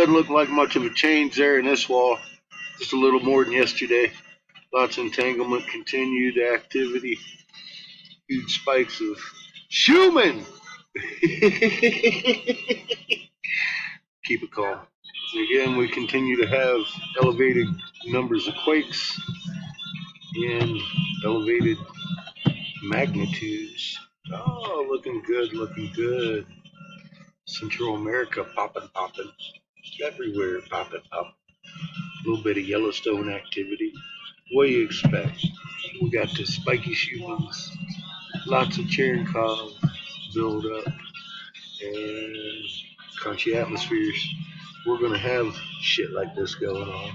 Doesn't look like much of a change there in this wall. Just a little more than yesterday. Lots of entanglement, continued activity, huge spikes of Schumann. Keep it calm. Again, we continue to have elevated numbers of quakes and elevated magnitudes. Oh, looking good, looking good. Central America popping, popping. Everywhere popping, popping. A little bit of Yellowstone activity. What do you expect? We got the spiky Schumann's, lots of Cherenkov build up, and crunchy atmospheres. We're going to have shit like this going on.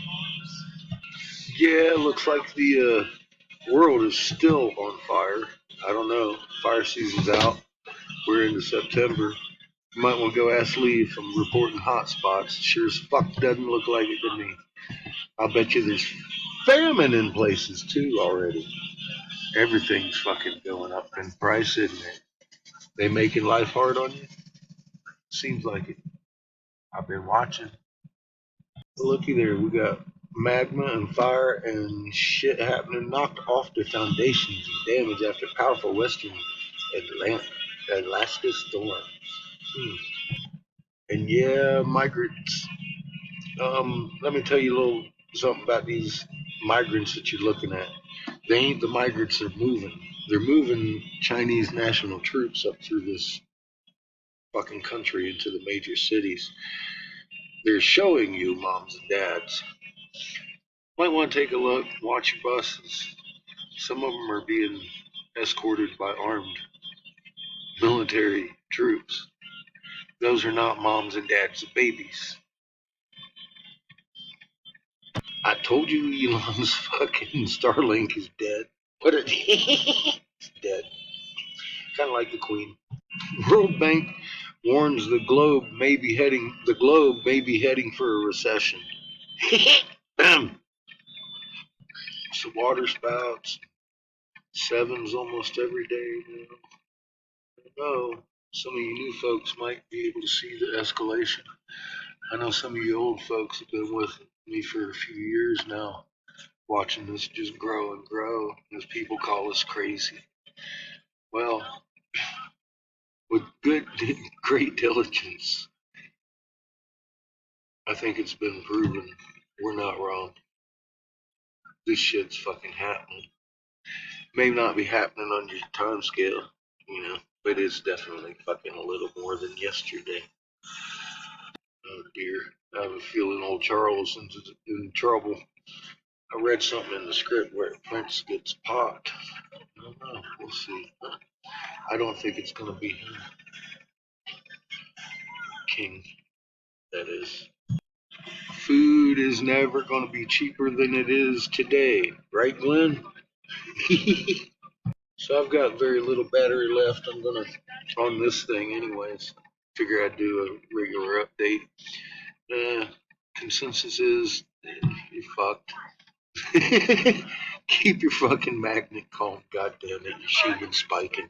Yeah, looks like the world is still on fire. I don't know. Fire season's out. We're into September. You might want to go ask Lee if I'm reporting hot spots. Sure as fuck doesn't look like it to me. I'll bet you there's famine in places too already. Everything's fucking going up in price, isn't it? They making life hard on you? Seems like it. I've been watching. Looky there, we got magma and fire and shit happening, knocked off the foundations and damage after powerful western Alaska storm. And yeah, migrants. Let me tell you a little something about these migrants that you're looking at. They ain't the migrants they're moving. They're moving Chinese national troops up through this fucking country into the major cities. They're showing you, moms and dads. Might want to take a look, watch your buses. Some of them are being escorted by armed military troops. Those are not moms and dads of babies. I told you Elon's fucking Starlink is dead. What it's dead. Kind of like the Queen. World Bank warns the globe may be heading for a recession. Some water spouts, 7's almost every day now. I know some of you new folks might be able to see the escalation. I know some of you old folks have been with me for a few years now, watching this just grow and grow as people call us crazy. Well, with great diligence, I think it's been proven we're not wrong. This shit's fucking happening. May not be happening on your time scale, but it's definitely fucking a little more than yesterday. Oh dear, I have a feeling old Charles is in trouble. I read something in the script where Prince gets popped. I don't know, we'll see. I don't think it's gonna be him. King, that is. Food is never gonna be cheaper than it is today, right, Glenn? So I've got very little battery left. I'm gonna on this thing anyways. Figure I'd do a regular update. Consensus is you're fucked. Keep your fucking magnet calm, goddamn it, you're shooting spiking.